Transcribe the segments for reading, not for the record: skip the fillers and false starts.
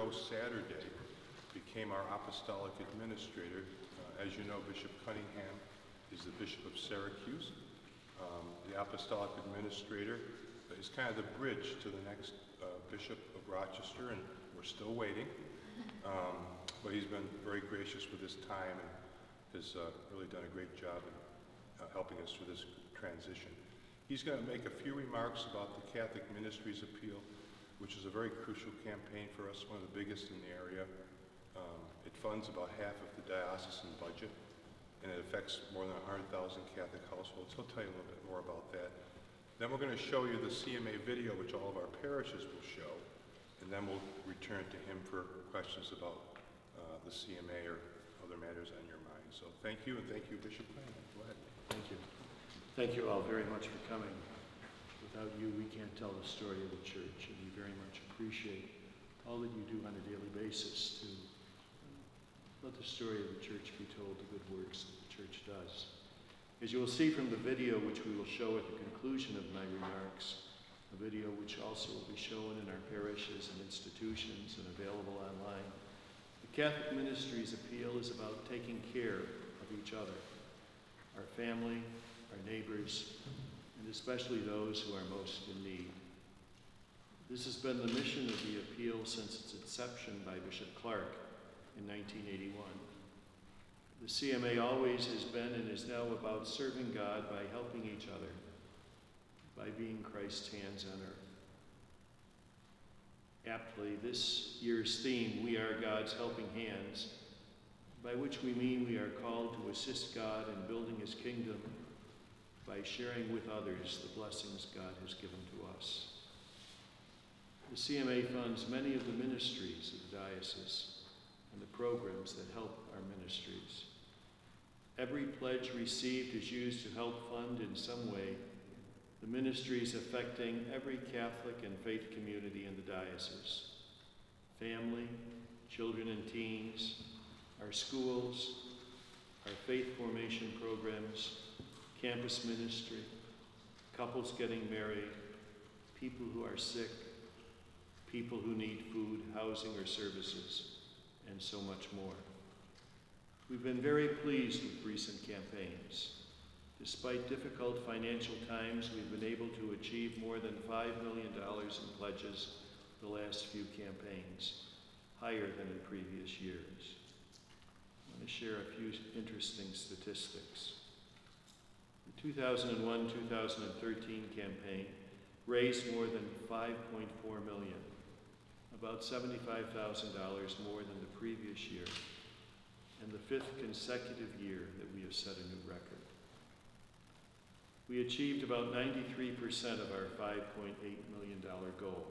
ago Saturday, became our apostolic administrator. As you know, Bishop Cunningham is the Bishop of Syracuse. The apostolic administrator is kind of the bridge to the next Bishop of Rochester, and we're still waiting. But he's been very gracious with his time and has really done a great job in helping us through this transition. He's going to make a few remarks about the Catholic Ministries Appeal, which is a very crucial campaign for us, one of the biggest in the area. It funds about half of the diocesan budget, and it affects more than 100,000 Catholic households. He'll tell you a little bit more about that. Then we're going to show you the CMA video, which all of our parishes will show, and then we'll return to him for questions about the CMA or other matters on your mind. So thank you, and thank you, Bishop Cunningham. Go ahead. Thank you. Thank you all very much for coming. Without you, we can't tell the story of the church, and we very much appreciate all that you do on a daily basis to let the story of the church be told, the good works that the church does. As you will see from the video, which we will show at the conclusion of my remarks, a video which also will be shown in our parishes and institutions and available online, the Catholic Ministries Appeal is about taking care of each other, our family, our neighbors, and especially those who are most in need. This has been the mission of the appeal since its inception by Bishop Clark in 1981. The CMA always has been and is now about serving God by helping each other, by being Christ's hands on earth. Aptly, this year's theme, We Are God's Helping Hands, by which we mean we are called to assist God in building his kingdom by sharing with others the blessings God has given to us. The CMA funds many of the ministries of the diocese and the programs that help our ministries. Every pledge received is used to help fund in some way the ministries affecting every Catholic and faith community in the diocese. Family, children and teens, our schools, our faith formation programs, campus ministry, couples getting married, people who are sick, people who need food, housing, or services, and so much more. We've been very pleased with recent campaigns. Despite difficult financial times, we've been able to achieve more than $5 million in pledges the last few campaigns, higher than in previous years. I want to share a few interesting statistics. The 2001-2013 campaign raised more than $5.4 million, about $75,000 more than the previous year, and the 5th consecutive year that we have set a new record. We achieved about 93% of our $5.8 million goal,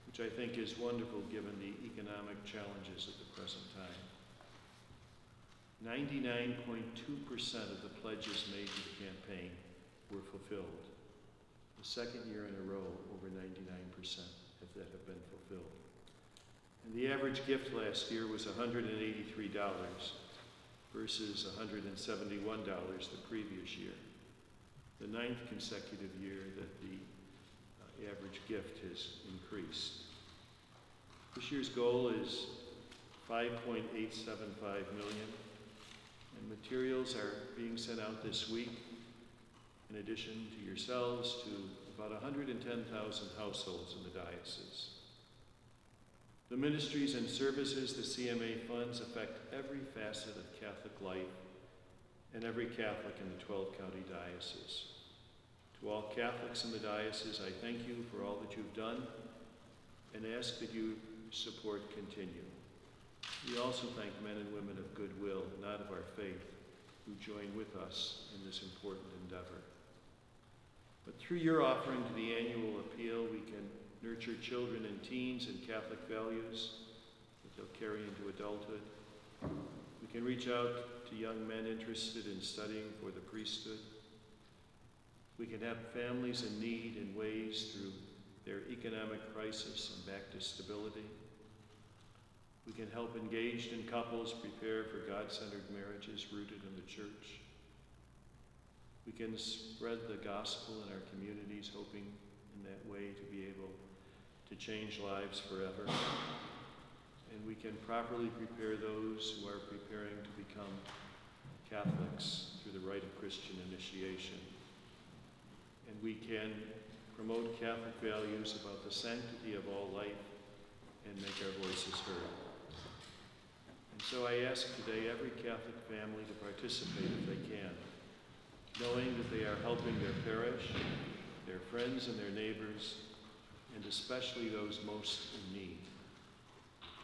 which I think is wonderful given the economic challenges at the present time. 99.2% of the pledges made to the campaign were fulfilled. The second year in a row, over 99% that have been fulfilled. And the average gift last year was $183 versus $171 the previous year. The 9th consecutive year that the average gift has increased. This year's goal is $5.875 million, and materials are being sent out this week, in addition to yourselves, to about 110,000 households in the diocese. The ministries and services the CMA funds affect every facet of Catholic life and every Catholic in the 12-county diocese. To all Catholics in the diocese, I thank you for all that you've done and ask that your support continue. We also thank men and women of goodwill, not of our faith, who join with us in this important endeavor. But through your offering to the annual appeal, we can nurture children and teens in Catholic values that they'll carry into adulthood. We can reach out to young men interested in studying for the priesthood. We can have families in need in ways through their economic crisis and back to stability. We can help engaged in couples prepare for God-centered marriages rooted in the church. We can spread the gospel in our communities, hoping in that way to be able to change lives forever. we can properly prepare those who are preparing to become Catholics through the rite of Christian initiation. And we can promote Catholic values about the sanctity of all life and make our voices heard. And so I ask today every Catholic family to participate if they can, knowing that they are helping their parish, their friends and their neighbors, and especially those most in need.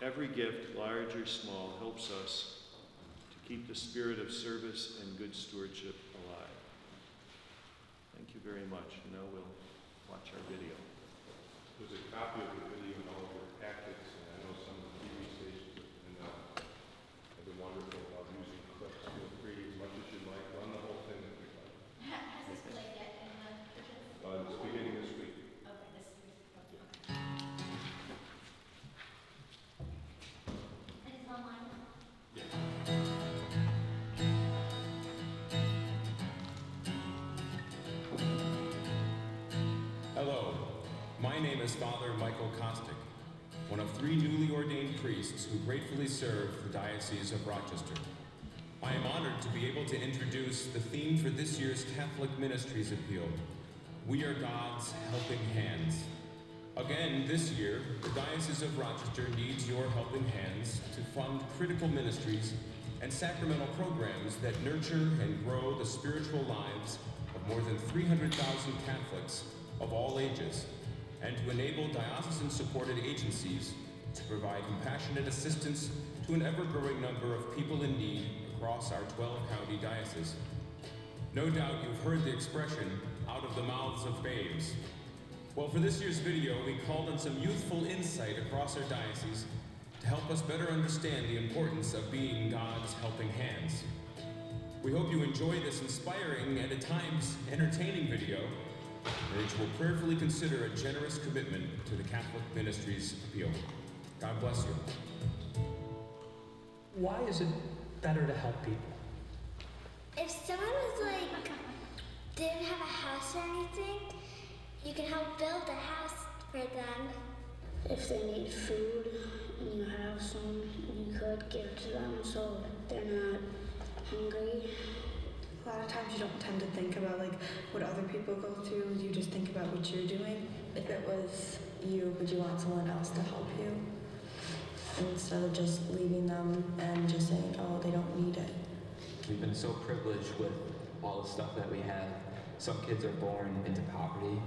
Every gift, large or small, helps us to keep the spirit of service and good stewardship alive. Thank you very much. And now we'll watch our video. There's a copy of the video in all of your packets, and I know some of the TV stations have been wonderful about using clips. Feel free as much as you like. Run the whole thing if you'd like. Has this played yet in the churches? It's beginning this week. Okay, this week. And it's online? Hello, my name is Father Michael Kostick, one of 3 newly ordained priests who gratefully serve the Diocese of Rochester. I am honored to be able to introduce the theme for this year's Catholic Ministries Appeal, We Are God's Helping Hands. Again, this year, the Diocese of Rochester needs your helping hands to fund critical ministries and sacramental programs that nurture and grow the spiritual lives of more than 300,000 Catholics of all ages, and to enable diocesan-supported agencies to provide compassionate assistance to an ever-growing number of people in need across our 12-county diocese. No doubt you've heard the expression, out of the mouths of babes. Well, for this year's video, we called on some youthful insight across our diocese to help us better understand the importance of being God's helping hands. We hope you enjoy this inspiring and at times entertaining video, which will prayerfully consider a generous commitment to the Catholic Ministries Appeal. God bless you. Why is it better to help people? If someone was didn't have a house or anything, you can help build a house for them. If they need food and you have some, you could give it to them so they're not hungry. A lot of times you don't tend to think about what other people go through. You just think about what you're doing. If it was you, would you want someone else to help you? Instead of just leaving them and just saying, oh, they don't need it. We've been so privileged with all the stuff that we have. Some kids are born into poverty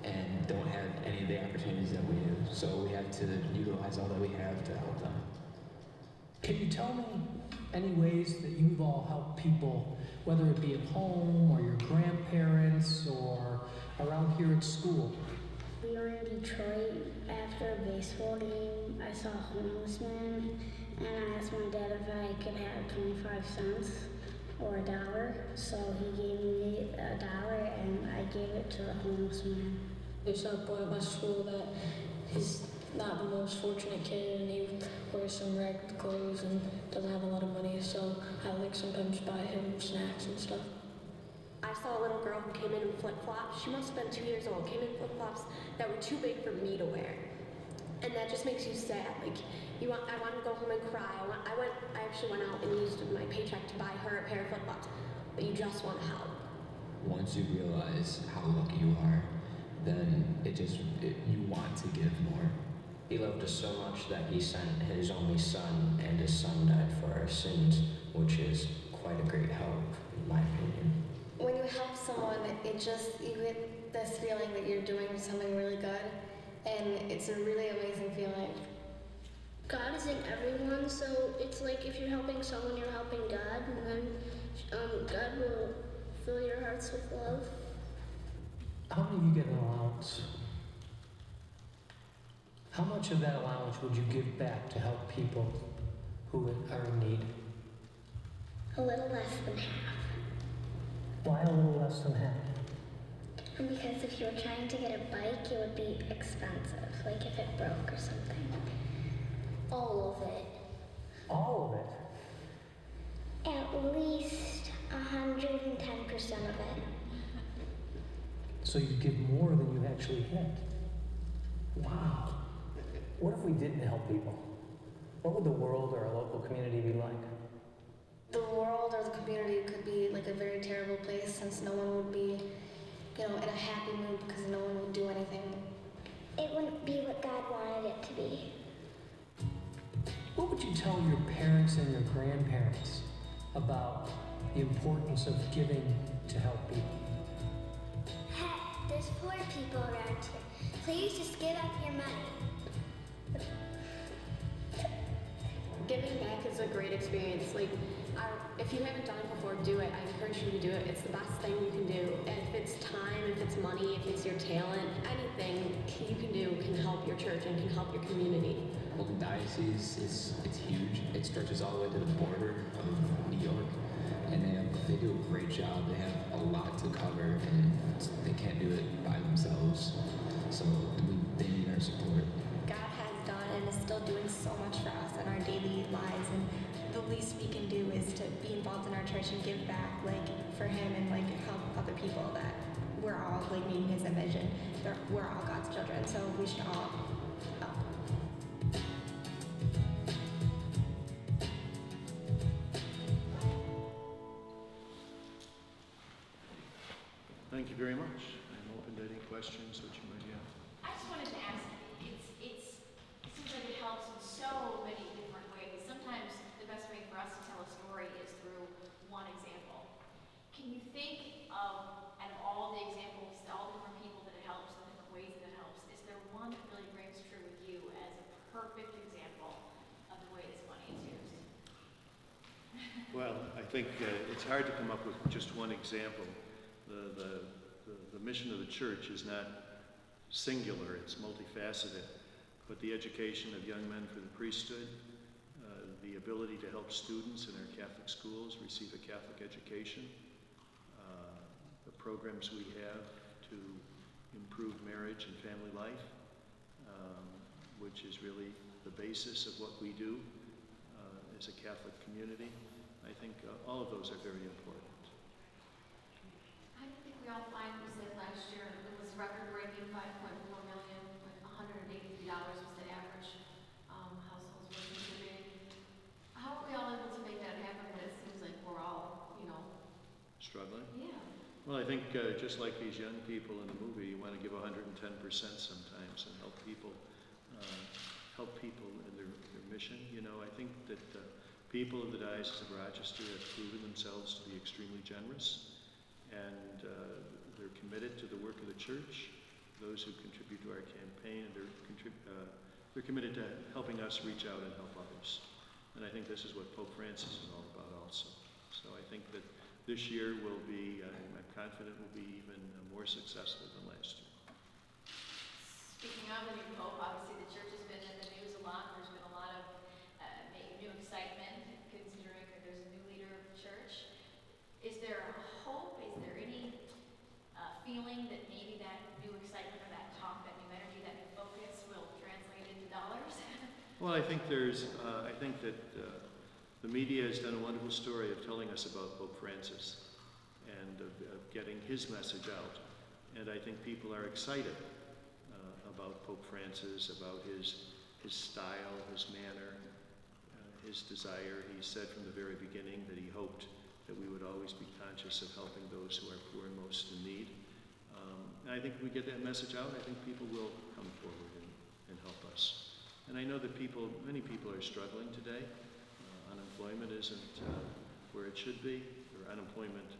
and don't have any of the opportunities that we do. So we have to utilize all that we have to help them. Can you tell me any ways that you've all helped people, whether it be at home or your grandparents or around here at school? We were in Detroit after a baseball game. I saw a homeless man and I asked my dad if I could have 25 cents or $1. So he gave me $1 and I gave it to the homeless man. There's a boy at my school that he's not the most fortunate kid and he wears some ragged clothes and doesn't have a lot of money, so I sometimes buy him snacks and stuff. I saw a little girl who came in flip-flops. She must have been 2 years old, came in flip-flops that were too big for me to wear. And that just makes you sad. I wanted to go home and cry. I actually went out and used my paycheck to buy her a pair of flip-flops, but you just want to help. Once you realize how lucky you are, then you want to give more. He loved us so much that he sent his only son, and his son died for our sins, which is quite a great help, in my opinion. When you help someone, you get this feeling that you're doing something really good, and it's a really amazing feeling. God is in everyone, so it's like if you're helping someone, you're helping God, and then God will fill your hearts with love. How many of you get an allowance? How much of that allowance would you give back to help people who are in need? A little less than half. Why a little less than half? Because if you were trying to get a bike, it would be expensive, like if it broke or something. All of it. All of it? At least 110% of it. So you give more than you actually had. Wow. What if we didn't help people? what would the world or our local community be like? The world or the community could be like a very terrible place since no one would be, in a happy mood because no one would do anything. It wouldn't be what God wanted it to be. What would you tell your parents and your grandparents about the importance of giving to help people? Heck, there's poor people around here. Please just give up your money. Giving back is a great experience. If you haven't done it before, do it. I encourage you to do it. It's the best thing you can do. And if it's time, if it's money, if it's your talent, anything you can do can help your church and can help your community. Well, the diocese it's huge. It stretches all the way to the border of New York, and they do a great job. They have a lot to cover, and they can't do it by themselves. So they need our support. God has done and is still doing so much for us in our daily lives, and the least we can do is to be involved in our church and give back, for Him, and help other people. That we're all made in His image, and we're all God's children, so we should all help. Thank you very much. I'm open to any questions that you might have. I just wanted to ask, it seems like it helps in so many different ways. Sometimes the best way for us to tell a story is through one example. Can you think of, out of all the examples, all the different people that it helps, the different ways that it helps, is there one that really rings true with you as a perfect example of the way this money is used? Well, I think it's hard to come up with just one example. The mission of the church is not singular, it's multifaceted, but the education of young men for the priesthood, the ability to help students in our Catholic schools receive a Catholic education, the programs we have to improve marriage and family life, which is really the basis of what we do as a Catholic community. I think all of those are very important. I think we all find, we said last year, it was record-breaking, 5.4 million, with $183 was the average households were contributing. How are we all able to make that happen when it seems like we're all, Struggling? Yeah. Well, I think just like these young people in the movie, you want to give 110% sometimes and help people in their mission. I think that people of the Diocese of Rochester have proven themselves to be extremely generous, and they're committed to the work of the church. Those who contribute to our campaign, and they're committed to helping us reach out and help others. And I think this is what Pope Francis is all about also. So I think that this year will be, I'm confident, will be even more successful than last year. Speaking of the new Pope, obviously the church has been in the news a lot. There's been a lot of new excitement considering that there's a new leader of the church. Is there a hope? Is there any feeling that maybe that new excitement or that talk, that new energy, that new focus will translate into dollars? Well, I think that the media has done a wonderful story of telling us about Pope Francis and of getting his message out. And I think people are excited about Pope Francis, about his style, his manner, his desire. He said from the very beginning that he hoped that we would always be conscious of helping those who are poor and most in need. And I think if we get that message out, I think people will come forward and help us. And I know that many people are struggling today. Unemployment isn't where it should be, or unemployment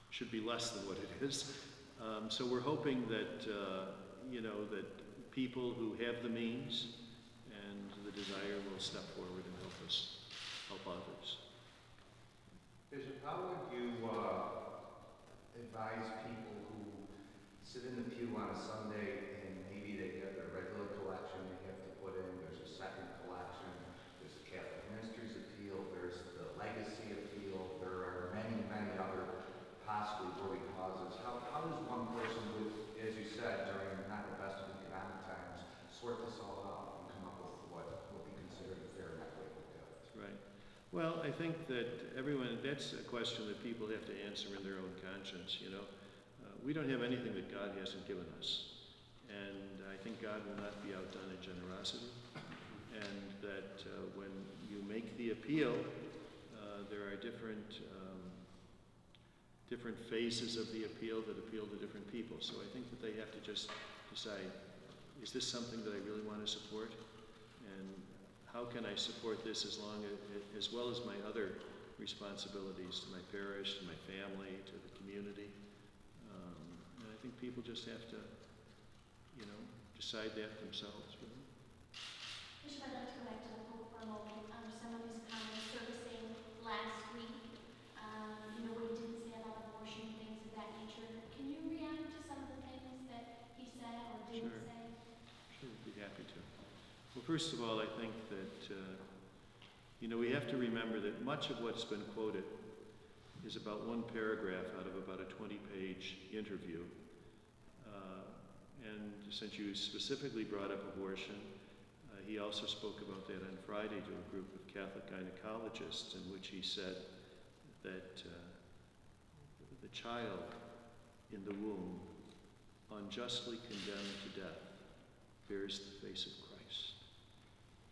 should be less than what it is. So we're hoping that, that people who have the means and the desire will step forward and help others. Bishop, how would you advise people who sit in the pew on a Sunday and maybe they get their regular collection they have to put in, there's a second collection, there's the Catholic Ministries Appeal, there's the Legacy Appeal, there are many, many other possibly worthy causes. How does one person, as you said, during not the best of economic times, sort this all out and come up with what will be considered a fair and equitable gift? Right. Well, I think that that's a question that people have to answer in their own conscience, We don't have anything that God hasn't given us. And I think God will not be outdone in generosity. And that the appeal, there are different phases of the appeal that appeal to different people. So I think that they have to just decide, is this something that I really want to support? And how can I support this as well as my other responsibilities to my parish, to my family, to the community? And I think people just have to, decide that themselves. Really. Bishop, I'd like to go back to the Pope for a moment. Some of his comments surfacing last week, what he didn't say about abortion, things of that nature. Can you react to some of the things that he said or didn't say? Sure, I'd be happy to. Well, first of all, I think that, we have to remember that much of what's been quoted is about one paragraph out of about a 20-page interview. And since you specifically brought up abortion, he also spoke about that on Friday to a group of Catholic gynecologists, in which he said that the child in the womb, unjustly condemned to death, bears the face of Christ.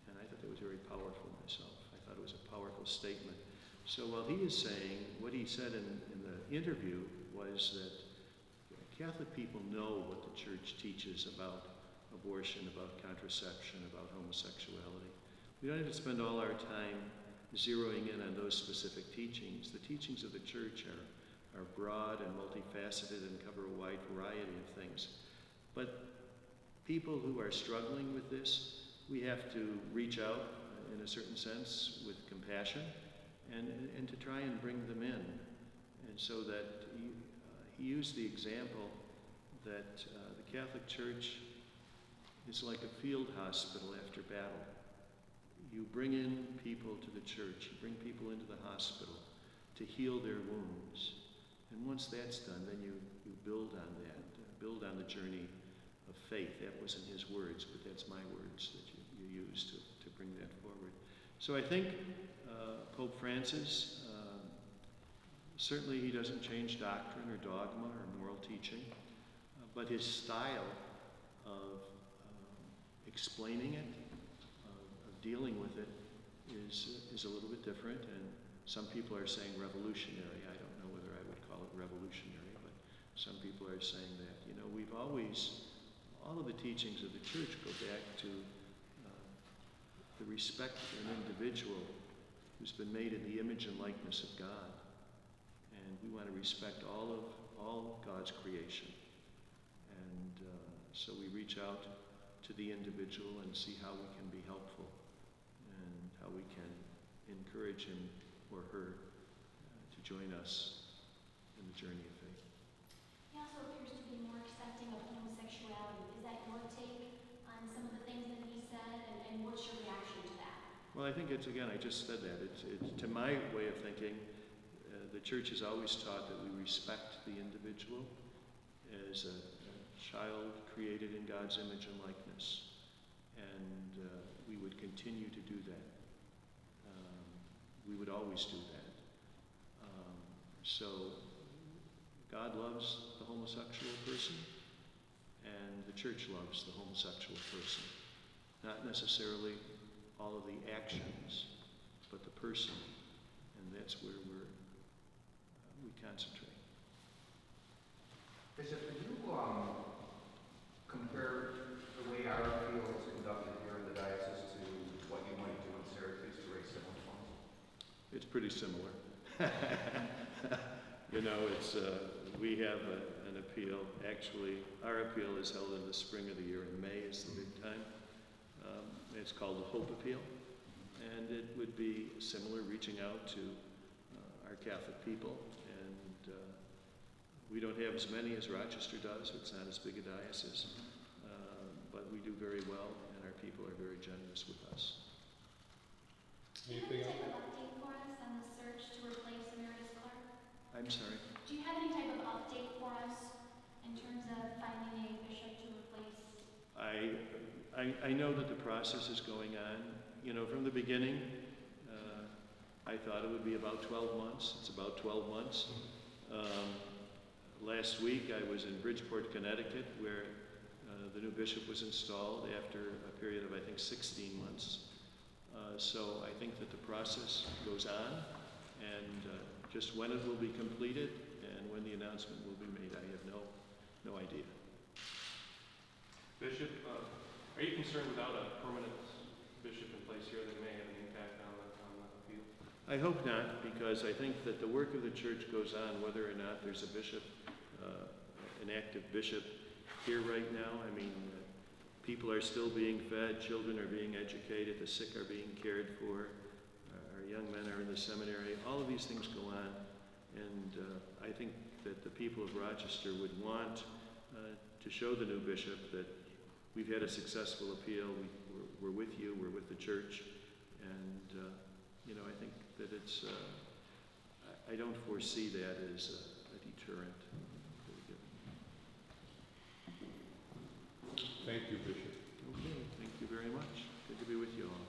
And I thought that was very powerful myself. I thought it was a powerful statement. So while he is saying, what he said in the interview was that Catholic people know what the Church teaches about abortion, about contraception, about homosexuality. We don't have to spend all our time zeroing in on those specific teachings. The teachings of the Church are broad and multifaceted and cover a wide variety of things. But people who are struggling with this, we have to reach out in a certain sense with compassion and to try and bring them in. And so that he used the example that the Catholic Church is like a field hospital after battle. You bring in people to the church, you bring people into the hospital to heal their wounds. And once that's done, then you build on that, build on the journey of faith. That wasn't his words, but that's my words that you used to bring that forward. So I think Pope Francis, certainly he doesn't change doctrine or dogma or moral teaching, but his style of explaining it, of dealing with it, is a little bit different. And some people are saying revolutionary. I don't know whether I would call it revolutionary, but some people are saying that. We've always, all of the teachings of the Church go back to the respect for an individual who's been made in the image and likeness of God. And we want to respect all God's creation. And so we reach out to the individual and see how we can be helpful and how we can encourage him or her to join us in the journey of faith. He also appears to be more accepting of homosexuality. Is that your take on some of the things that he said, and what's your reaction to that? Well, I think it's, again, I just said that. It's to my way of thinking, the Church has always taught that we respect the individual as a child created in God's image and likeness. And we would continue to do that. We would always do that. So God loves the homosexual person, and the Church loves the homosexual person. Not necessarily all of the actions, but the person. And that's where we concentrate. Bishop, can you compare the way our appeal is conducted here in the diocese to what you might do in Syracuse to raise similar funds? It's pretty similar. We have an appeal. Actually, our appeal is held in the spring of the year. In May is the big time. It's called the Hope Appeal. And it would be similar, reaching out to our Catholic people. And we don't have as many as Rochester does. It's not as big a diocese. But we do very well, and our people are very generous with us. Do you have any type of update for us on the search to replace Emeritus Clark? I'm sorry? Do you have any type of update for us in terms of finding a bishop to replace? I know that the process is going on. From the beginning, I thought it would be about 12 months. It's about 12 months. Last week, I was in Bridgeport, Connecticut, where the new bishop was installed after a period of, I think, 16 months. So I think that the process goes on, and just when it will be completed and when the announcement will be made, I have no idea. Bishop, are you concerned without a permanent bishop in place here that may have an impact on the appeal? I hope not, because I think that the work of the church goes on whether or not there's a bishop, an active bishop here right now. I mean, people are still being fed, children are being educated, the sick are being cared for, our young men are in the seminary. All of these things go on, and I think that the people of Rochester would want to show the new bishop that we've had a successful appeal, we're with you, we're with the church, and I think that it's, I don't foresee that as a deterrent. Thank you, Bishop. Okay, thank you very much. Good to be with you all.